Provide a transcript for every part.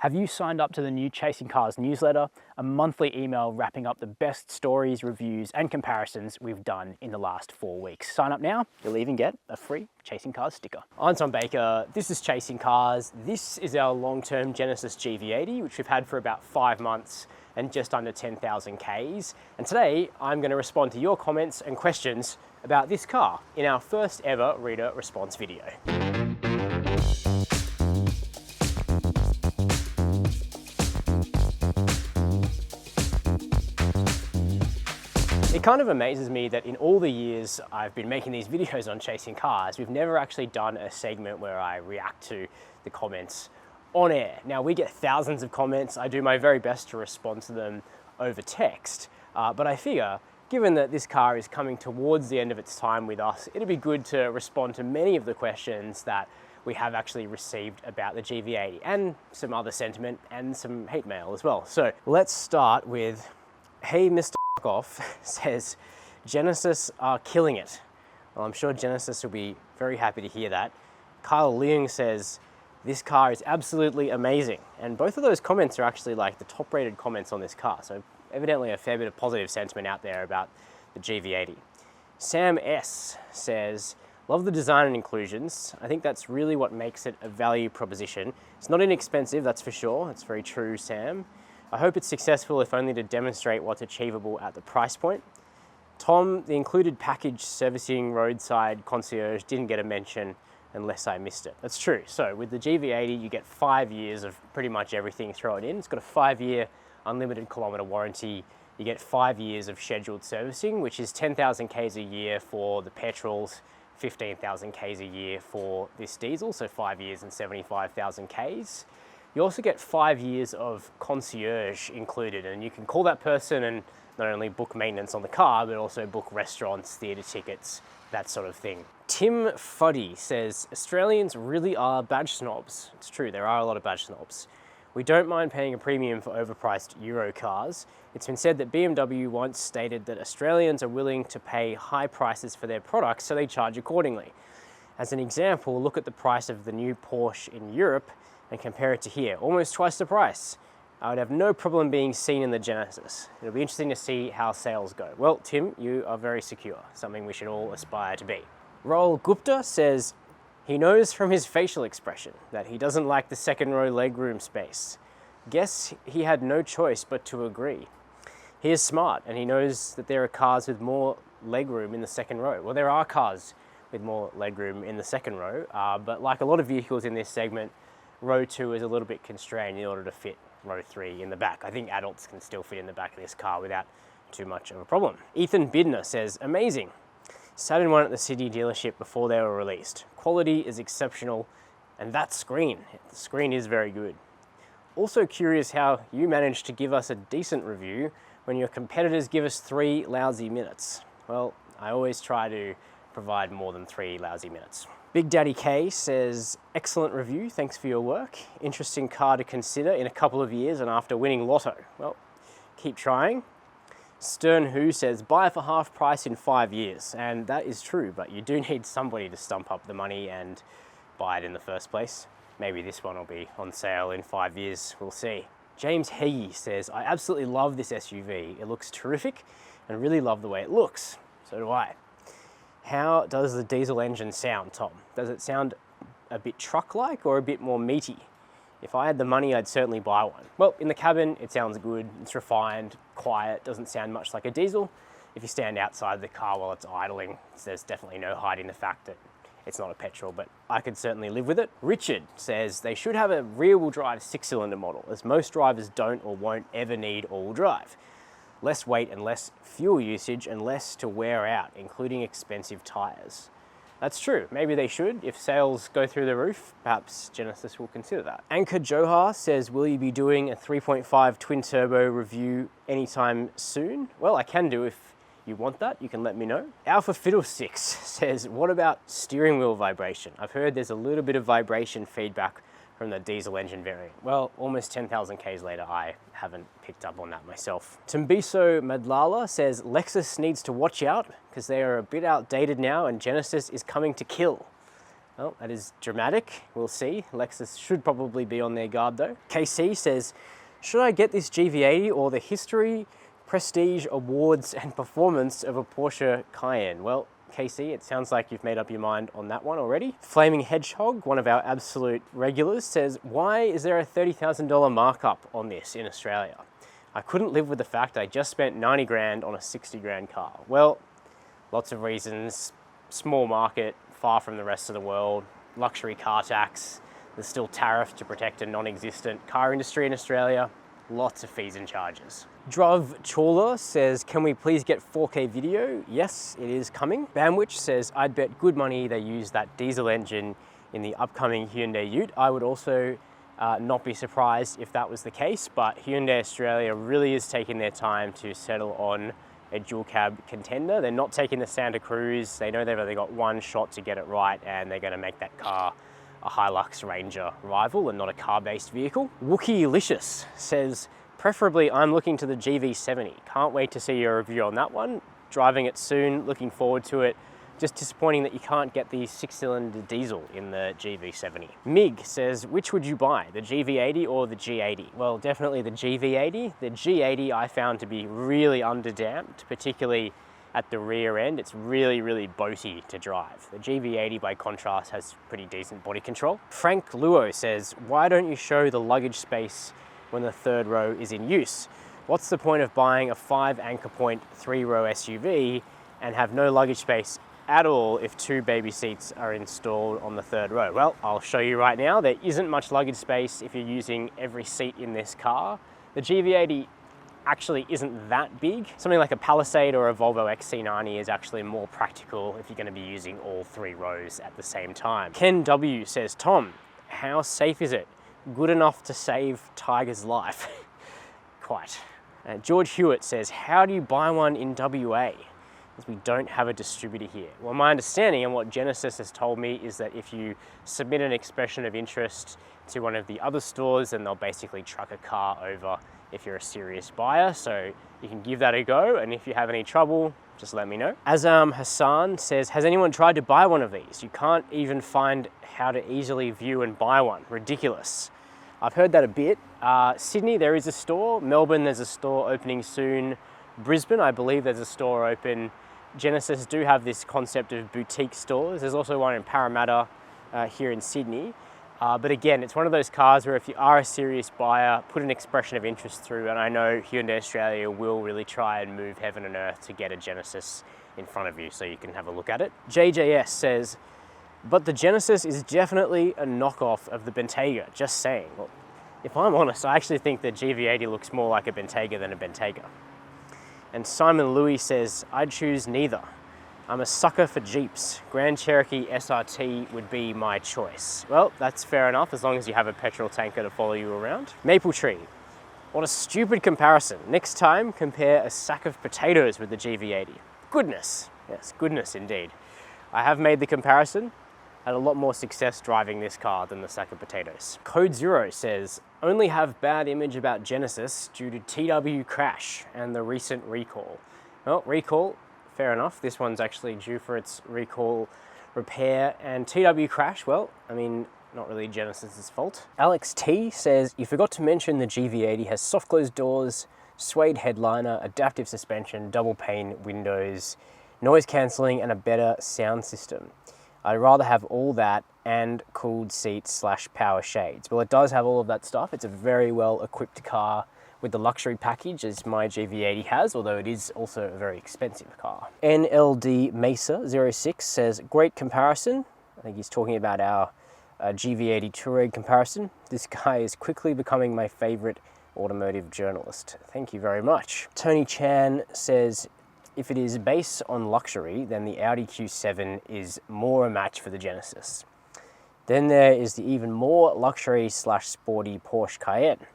Have you signed up to the new Chasing Cars newsletter, a monthly email wrapping up the best stories, reviews, and comparisons we've done in the last 4 weeks? Sign up now, you'll even get a free Chasing Cars sticker. I'm Tom Baker, this is Chasing Cars. This is our long-term Genesis GV80, which we've had for about 5 months and just under 10,000 Ks. And today, I'm gonna respond to your comments and questions about this car in our first ever reader response video. It kind of amazes me that in all the years I've been making these videos on Chasing Cars, we've never actually done a segment where I react to the comments on air. Now, we get thousands of comments. I do my very best to respond to them over text, but I figure, given that this car is coming towards the end of its time with us, it'd be good to respond to many of the questions that we have actually received about the GV80 and some other sentiment and some hate mail as well. So let's start with, hey, Mr. Off says, Genesis are killing it. Well, I'm sure Genesis will be very happy to hear that. Kyle Leung says, this car is absolutely amazing. And both of those comments are actually like the top rated comments on this car. So evidently a fair bit of positive sentiment out there about the GV80. Sam S says, love the design and inclusions. I think that's really what makes it a value proposition. It's not inexpensive, that's for sure. That's very true, Sam. I hope it's successful, if only to demonstrate what's achievable at the price point. Tom, the included package servicing roadside concierge didn't get a mention unless I missed it. That's true. So with the GV80, you get 5 years of pretty much everything thrown in. It's got a 5-year unlimited kilometer warranty. You get 5 years of scheduled servicing, which is 10,000 Ks a year for the petrols, 15,000 Ks a year for this diesel, so 5 years and 75,000 Ks. You also get 5 years of concierge included, and you can call that person and not only book maintenance on the car, but also book restaurants, theatre tickets, that sort of thing. Tim Fuddy says, Australians really are badge snobs. It's true, there are a lot of badge snobs. We don't mind paying a premium for overpriced Euro cars. It's been said that BMW once stated that Australians are willing to pay high prices for their products, so they charge accordingly. As an example, look at the price of the new Porsche in Europe and compare it to here, almost twice the price. I would have no problem being seen in the Genesis. It'll be interesting to see how sales go. Well, Tim, you are very secure, something we should all aspire to be. Raul Gupta says, he knows from his facial expression that he doesn't like the second row legroom space. Guess he had no choice but to agree. He is smart and he knows that there are cars with more legroom in the second row. Well, there are cars with more legroom in the second row, but like a lot of vehicles in this segment, row 2 is a little bit constrained in order to fit row 3 in the back. I think adults can still fit in the back of this car without too much of a problem. Ethan Bidner says, amazing. Sat in one at the Sydney dealership before they were released. Quality is exceptional, and that screen, the screen is very good. Also curious how you managed to give us a decent review when your competitors give us 3 lousy minutes. Well, I always try to provide more than 3 lousy minutes. Big Daddy K says, excellent review, thanks for your work. Interesting car to consider in a couple of years and after winning Lotto. Well, keep trying. Stern Who says, buy for half price in 5 years. And that is true, but you do need somebody to stump up the money and buy it in the first place. Maybe this one will be on sale in 5 years, we'll see. James Heggie says, I absolutely love this SUV. It looks terrific and really love the way it looks. So do I. How does the diesel engine sound, Tom? Does it sound a bit truck-like or a bit more meaty? If I had the money, I'd certainly buy one. Well, in the cabin, it sounds good, it's refined, quiet, doesn't sound much like a diesel. If you stand outside the car while it's idling, there's definitely no hiding the fact that it's not a petrol, but I could certainly live with it. Richard says they should have a rear-wheel drive 6-cylinder model, as most drivers don't or won't ever need all-wheel drive. Less weight and less fuel usage and less to wear out, including expensive tires. That's true, maybe they should. If sales go through the roof, perhaps Genesis will consider that. Anchor Johar says, will you be doing a 3.5 twin turbo review anytime soon? Well, I can do if you want that, you can let me know. Alpha Fiddlesticks says, what about steering wheel vibration? I've heard there's a little bit of vibration feedback from the diesel engine variant. Well, almost 10,000 Ks later, I haven't picked up on that myself. Tumbiso Madlala says, Lexus needs to watch out because they are a bit outdated now and Genesis is coming to kill. Well, that is dramatic. We'll see. Lexus should probably be on their guard though. KC says, should I get this GV80 or the history, prestige, awards and performance of a Porsche Cayenne? Well, KC, it sounds like you've made up your mind on that one already. Flaming Hedgehog, one of our absolute regulars, says, why is there a $30,000 markup on this in Australia? I couldn't live with the fact I just spent 90 grand on a 60 grand car. Well, lots of reasons. Small market, far from the rest of the world, luxury car tax, there's still tariff to protect a non-existent car industry in Australia, lots of fees and charges. Druv Chawla says, can we please get 4K video? Yes, it is coming. Bamwich says, I'd bet good money they use that diesel engine in the upcoming Hyundai Ute. I would also not be surprised if that was the case, but Hyundai Australia really is taking their time to settle on a dual cab contender. They're not taking the Santa Cruz. They know they've only got one shot to get it right, and they're gonna make that car a Hilux Ranger rival and not a car-based vehicle. Wookielicious says, preferably I'm looking to the GV70. Can't wait to see your review on that one. Driving it soon, looking forward to it. Just disappointing that you can't get the 6-cylinder diesel in the GV70. Mig says, which would you buy, the GV80 or the G80? Well, definitely the GV80. The G80 I found to be really underdamped, particularly at the rear end. It's really, really boaty to drive. The GV80 by contrast has pretty decent body control. Frank Luo says, why don't you show the luggage space when the third row is in use? What's the point of buying a 5 anchor point 3-row SUV and have no luggage space at all if 2 baby seats are installed on the third row? Well, I'll show you right now. There isn't much luggage space if you're using every seat in this car. The GV80 actually isn't that big. Something like a Palisade or a Volvo XC90 is actually more practical if you're going to be using all 3 rows at the same time. Ken W says, Tom, how safe is it? Good enough to save Tiger's life? Quite. George Hewitt says, how do you buy one in WA? As we don't have a distributor here. Well, my understanding and what Genesis has told me is that if you submit an expression of interest to one of the other stores, then they'll basically truck a car over if you're a serious buyer. So you can give that a go, and if you have any trouble, just let me know. Azam Hassan says, has anyone tried to buy one of these? You can't even find how to easily view and buy one. Ridiculous. I've heard that a bit. Sydney, there is a store. Melbourne, there's a store opening soon. Brisbane, I believe there's a store open. Genesis do have this concept of boutique stores. There's also one in Parramatta here in Sydney. But again, it's one of those cars where if you are a serious buyer, put an expression of interest through, and I know Hyundai Australia will really try and move heaven and earth to get a Genesis in front of you so you can have a look at it. JJS says, but the Genesis is definitely a knockoff of the Bentayga, just saying. Well, if I'm honest, I actually think the GV80 looks more like a Bentayga than a Bentayga. And Simon Louis says, I'd choose neither. I'm a sucker for Jeeps. Grand Cherokee SRT would be my choice. Well, that's fair enough, as long as you have a petrol tanker to follow you around. Maple Tree, what a stupid comparison. Next time, compare a sack of potatoes with the GV80. Goodness, yes, goodness indeed. I have made the comparison. Had a lot more success driving this car than the sack of potatoes. Code Zero says, only have bad image about Genesis due to TW crash and the recent recall. Well, recall, fair enough. This one's actually due for its recall repair, and TW crash, well, I mean, not really Genesis's fault. Alex T says, you forgot to mention the GV80 has soft closed doors, suede headliner, adaptive suspension, double pane windows, noise cancelling, and a better sound system. I'd rather have all that and cooled seats / power shades. Well, it does have all of that stuff. It's a very well equipped car with the luxury package as my GV80 has, although it is also a very expensive car. NLD Mesa 06 says, great comparison. I think he's talking about our GV80 Touareg comparison. This guy is quickly becoming my favorite automotive journalist. Thank you very much. Tony Chan says, if it is based on luxury, then the Audi Q7 is more a match for the Genesis. Then there is the even more luxury / sporty Porsche Cayenne.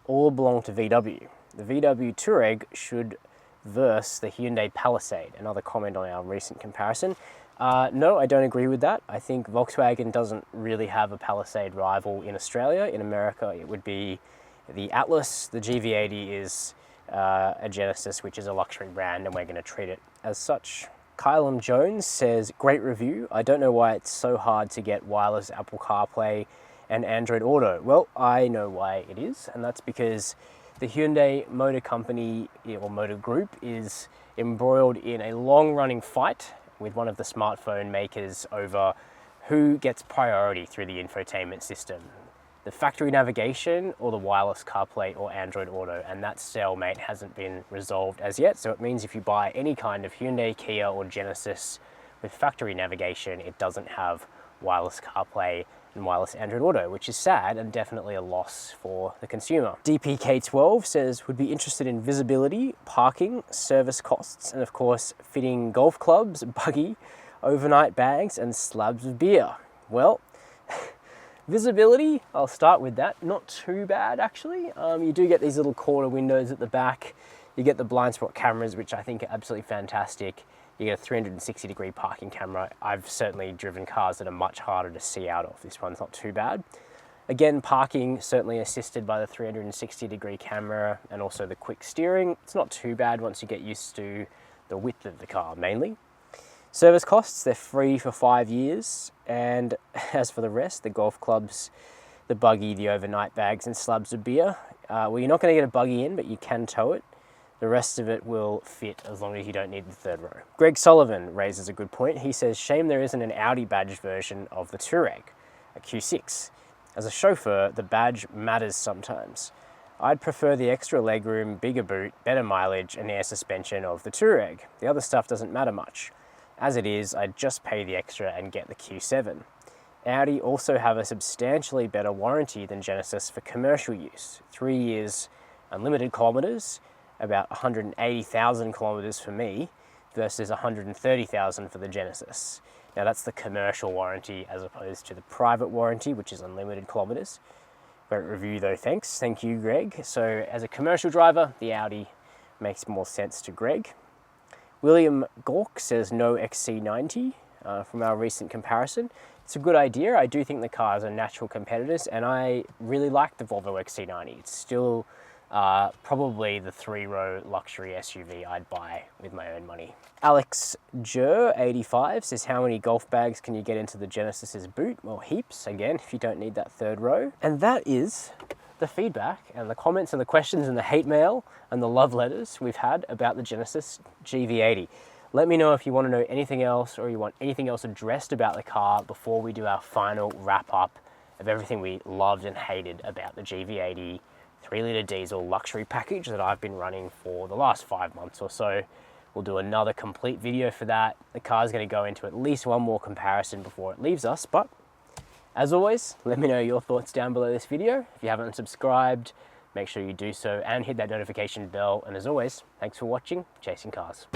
All belong to VW. The VW Touareg should verse the Hyundai Palisade. Another comment on our recent comparison. No, I don't agree with that. I think Volkswagen doesn't really have a Palisade rival in Australia. In America, it would be the Atlas. The GV80 is a Genesis, which is a luxury brand, and we're going to treat it as such. Kylem Jones says, great review. I don't know why it's so hard to get wireless Apple CarPlay and Android Auto. Well, I know why it is, and that's because the Hyundai Motor Company or Motor Group is embroiled in a long-running fight with one of the smartphone makers over who gets priority through the infotainment system, the factory navigation or the wireless CarPlay or Android Auto, and that stalemate hasn't been resolved as yet. So it means if you buy any kind of Hyundai, Kia or Genesis with factory navigation, it doesn't have wireless CarPlay and wireless Android Auto, which is sad and definitely a loss for the consumer. DPK12 says, would be interested in visibility, parking, service costs, and of course, fitting golf clubs, buggy, overnight bags, and slabs of beer. Well, visibility, I'll start with that. Not too bad, actually. You do get these little corner windows at the back. You get the blind spot cameras, which I think are absolutely fantastic. You get a 360-degree parking camera. I've certainly driven cars that are much harder to see out of. This one's not too bad. Again, parking certainly assisted by the 360-degree camera and also the quick steering. It's not too bad once you get used to the width of the car, mainly. Service costs, they're free for 5 years. And as for the rest, the golf clubs, the buggy, the overnight bags, and slabs of beer, well, you're not going to get a buggy in, but you can tow it. The rest of it will fit as long as you don't need the third row. Greg Sullivan raises a good point. He says, shame there isn't an Audi badge version of the Touareg, a Q6. As a chauffeur, the badge matters sometimes. I'd prefer the extra legroom, bigger boot, better mileage, and air suspension of the Touareg. The other stuff doesn't matter much. As it is, I'd just pay the extra and get the Q7. Audi also have a substantially better warranty than Genesis for commercial use. 3 years, unlimited kilometers, about 180,000 kilometers for me versus 130,000 for the Genesis. Now that's the commercial warranty as opposed to the private warranty, which is unlimited kilometers. Great review though, thanks. Thank you, Greg. So as a commercial driver, the Audi makes more sense to Greg. William Gork says no XC90 from our recent comparison. It's a good idea. I do think the cars are natural competitors, and I really like the Volvo XC90. It's still probably the 3-row luxury SUV I'd buy with my own money. Alex Jur85 says, how many golf bags can you get into the Genesis's boot? Well, heaps, again, if you don't need that third row. And that is the feedback and the comments and the questions and the hate mail and the love letters we've had about the Genesis GV80. Let me know if you want to know anything else or you want anything else addressed about the car before we do our final wrap up of everything we loved and hated about the GV80 3-litre diesel luxury package that I've been running for the last 5 months or so. We'll do another complete video for that. The car's going to go into at least one more comparison before it leaves us, but as always, let me know your thoughts down below this video. If you haven't subscribed, make sure you do so and hit that notification bell. And as always, thanks for watching Chasing Cars.